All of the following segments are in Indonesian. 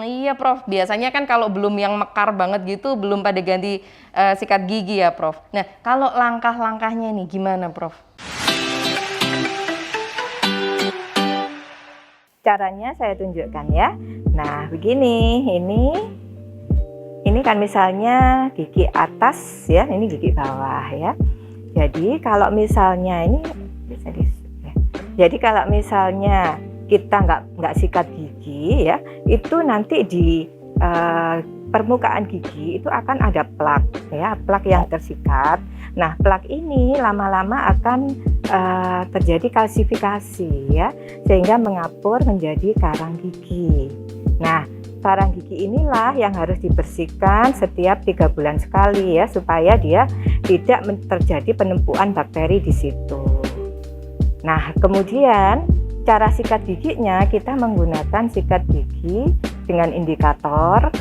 Iya Prof, biasanya kan kalau belum yang mekar banget gitu, belum pada ganti sikat gigi ya Prof. Nah, kalau langkah-langkahnya nih gimana Prof? Caranya saya tunjukkan ya. Nah, begini, ini kan misalnya gigi atas ya, ini gigi bawah ya. Jadi kalau misalnya ini bisa ya. Jadi kalau misalnya kita nggak sikat gigi ya, itu nanti di permukaan gigi itu akan ada plak ya, plak yang tersikat. Nah, plak ini lama-lama akan terjadi kalsifikasi ya, sehingga mengapur menjadi karang gigi. Nah, karang gigi inilah yang harus dibersihkan setiap 3 bulan sekali ya, supaya dia tidak terjadi penumpukan bakteri di situ. Nah, kemudian cara sikat giginya kita menggunakan sikat gigi dengan indikator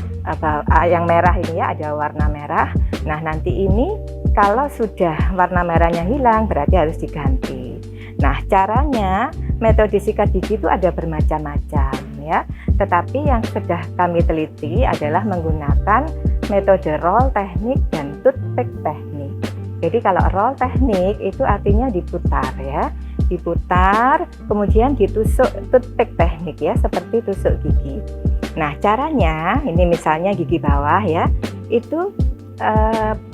yang merah ini ya, ada warna merah. Nah, nanti ini kalau sudah warna merahnya hilang berarti harus diganti. Nah, caranya metode sikat gigi itu ada bermacam-macam ya. Tetapi yang sudah kami teliti adalah menggunakan metode roll teknik dan toothpick teknik. Jadi kalau roll teknik itu artinya diputar ya, diputar kemudian ditusuk toothpick teknik ya, seperti tusuk gigi. Nah, caranya ini misalnya gigi bawah ya, itu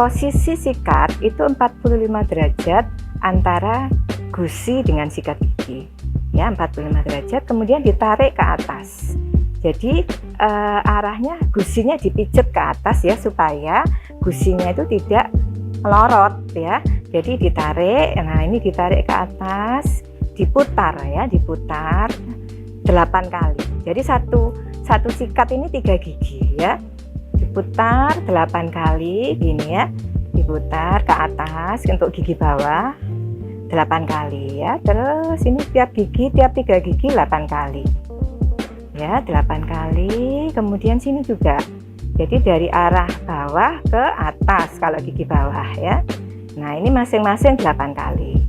posisi sikat itu 45 derajat antara gusi dengan sikat gigi ya, 45 derajat, kemudian ditarik ke atas. Jadi arahnya gusinya dipijet ke atas ya, supaya gusinya itu tidak melorot ya. Jadi ditarik, nah ini ditarik ke atas, diputar ya, diputar 8 kali. Jadi satu sikat ini 3 gigi ya, diputar 8 kali gini ya, diputar ke atas untuk gigi bawah 8 kali ya. Terus ini tiap 3 gigi 8 kali ya, 8 kali. Kemudian sini juga, jadi dari arah bawah ke atas kalau gigi bawah ya. Nah, ini masing-masing 8 kali.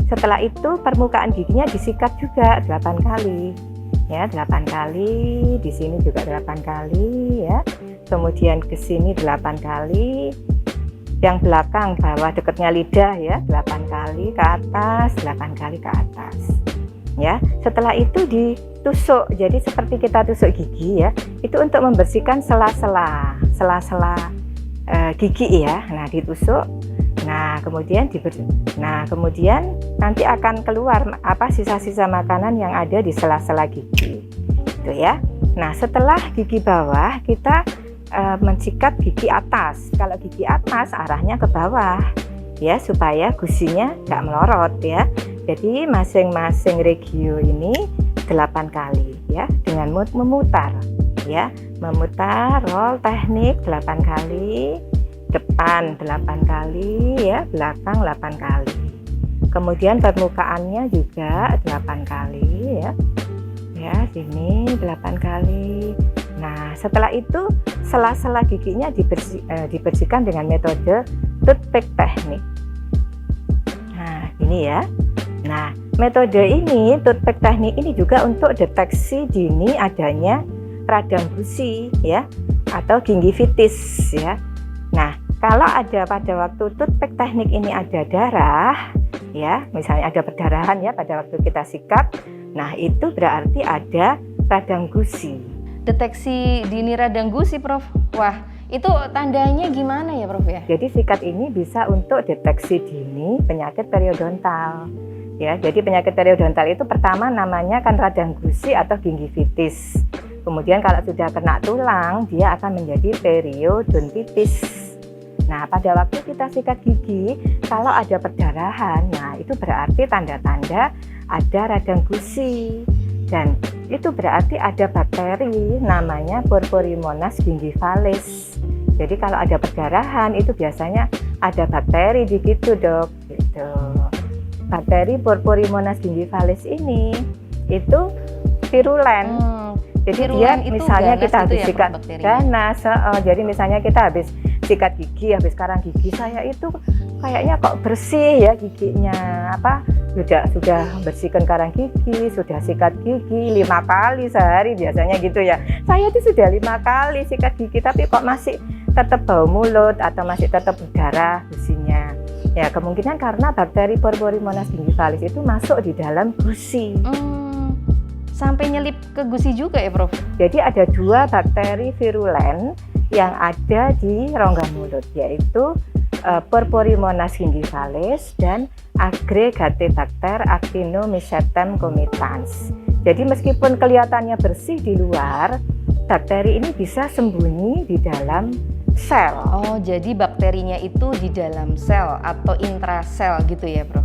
Setelah itu permukaan giginya disikat juga 8 kali ya, 8 kali, di sini juga 8 kali ya. Kemudian ke sini 8 kali, yang belakang bawah dekatnya lidah ya 8 kali ke atas, 8 kali ke atas ya. Setelah itu ditusuk, jadi seperti kita tusuk gigi ya, itu untuk membersihkan sela-sela gigi ya. Nah, ditusuk, nah kemudian kemudian nanti akan keluar sisa-sisa makanan yang ada di sela-sela gigi itu ya. Nah, setelah gigi bawah kita mensikat gigi atas. Kalau gigi atas arahnya ke bawah ya, supaya gusinya nggak melorot ya. Jadi masing-masing regio ini 8 kali ya, dengan memutar ya, memutar roll teknik 8 kali, depan 8 kali ya, belakang 8 kali. Kemudian permukaannya juga 8 kali ya. Ya, sini 8 kali. Nah, setelah itu sela-sela giginya dibersihkan dengan metode toothpick teknik. Nah, ini ya. Nah, metode ini, toothpick teknik ini juga untuk deteksi dini adanya radang gusi ya, atau gingivitis ya. Nah, kalau ada pada waktu toothpick teknik ini ada darah ya, misalnya ada perdarahan ya pada waktu kita sikat, nah itu berarti ada radang gusi. Deteksi dini radang gusi Prof. Wah, itu tandanya gimana ya Prof ya? Jadi sikat ini bisa untuk deteksi dini penyakit periodontal. Ya, jadi penyakit periodontal itu pertama namanya kan radang gusi atau gingivitis. Kemudian kalau sudah kena tulang, dia akan menjadi periodontitis. Nah, pada waktu kita sikat gigi, kalau ada perdarahan, nah itu berarti tanda-tanda ada radang gusi. Dan itu berarti ada bakteri namanya Purpurimonas gingivalis. Jadi kalau ada perdarahan itu biasanya ada bakteri di situ dok. Gitu. Bakteri Purpurimonas gingivalis ini itu virulen. Jadi dia misalnya kita habis sikat ganas, jadi misalnya kita habis sikat gigi, habis sekarang gigi saya itu kayaknya kok bersih ya giginya, apa sudah bersihkan karang gigi, sudah sikat gigi 5 kali sehari biasanya gitu ya. Saya itu sudah 5 kali sikat gigi tapi kok masih tetap bau mulut atau masih tetap berdarah gusinya. Ya kemungkinan karena bakteri Purpurimonas gingivalis itu masuk di dalam gusi. Sampai nyelip ke gusi juga ya, Prof? Jadi ada 2 bakteri virulen yang ada di rongga mulut, yaitu Purpurimonas gingivalis dan Aggregatibacter actinomycetem comitans. Jadi meskipun kelihatannya bersih di luar, bakteri ini bisa sembunyi di dalam sel. Oh, jadi bakterinya itu di dalam sel atau intrasel gitu ya, Prof?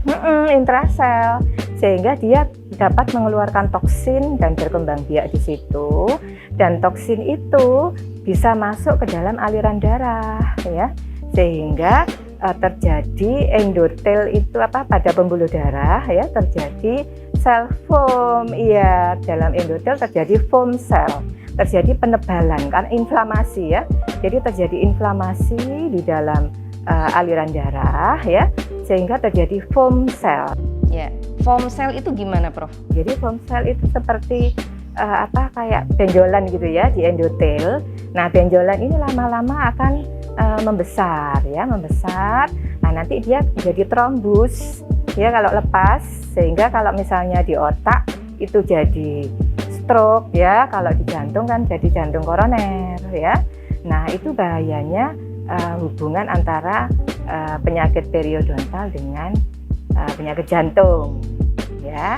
Intrasel, sehingga dia dapat mengeluarkan toksin dan berkembang biak di situ, dan toksin itu bisa masuk ke dalam aliran darah ya, sehingga terjadi endotel itu pada pembuluh darah ya, terjadi sel foam. Iya, dalam endotel terjadi foam cell, terjadi penebalan kan, inflamasi ya. Jadi terjadi inflamasi di dalam aliran darah ya, sehingga terjadi foam cell. Ya, foam cell itu gimana, Prof? Jadi foam cell itu seperti kayak benjolan gitu ya di endotel. Nah, benjolan ini lama-lama akan membesar ya, membesar. Nah, nanti dia jadi trombus ya kalau lepas, sehingga kalau misalnya di otak itu jadi stroke ya, kalau di jantung kan jadi jantung koroner ya. Nah, itu bahayanya hubungan antara penyakit periodontal dengan penyakit jantung ya.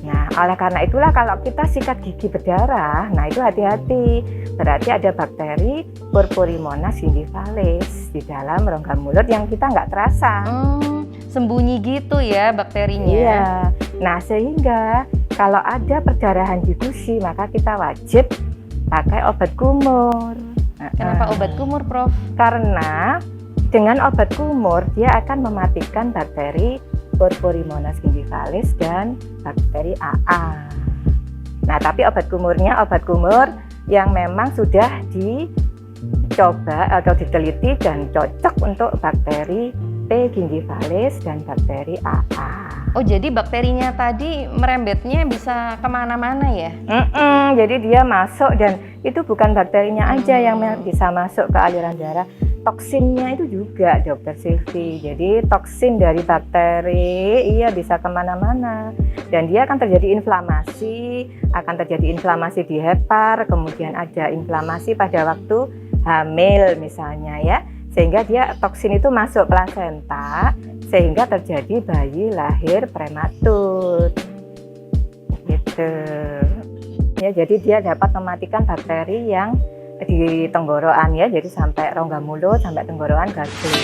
Nah, oleh karena itulah kalau kita sikat gigi berdarah, nah itu hati-hati, berarti ada bakteri Purpurimonas gingivalis di dalam rongga mulut yang kita nggak terasa. Sembunyi gitu ya bakterinya. Iya. Nah, sehingga kalau ada perdarahan di gusi, maka kita wajib pakai obat kumur. Kenapa obat kumur, Prof? Karena dengan obat kumur dia akan mematikan bakteri Purpurimonas gingivalis dan bakteri AA. Nah, tapi obat kumurnya obat kumur yang memang sudah dicoba atau diteliti dan cocok untuk bakteri P. gingivalis dan bakteri AA. Oh, jadi bakterinya tadi merembetnya bisa kemana-mana ya? Jadi dia masuk, dan itu bukan bakterinya aja yang bisa masuk ke aliran darah, toksinnya itu juga, Dokter Silvi. Jadi toksin dari bakteri bisa kemana-mana, dan dia akan terjadi inflamasi di hepar, kemudian ada inflamasi pada waktu hamil misalnya ya, sehingga dia toksin itu masuk plasenta, sehingga terjadi bayi lahir prematur gitu ya. Jadi dia dapat mematikan bakteri yang di tenggorokan ya, jadi sampai rongga mulut sampai tenggorokan gagal.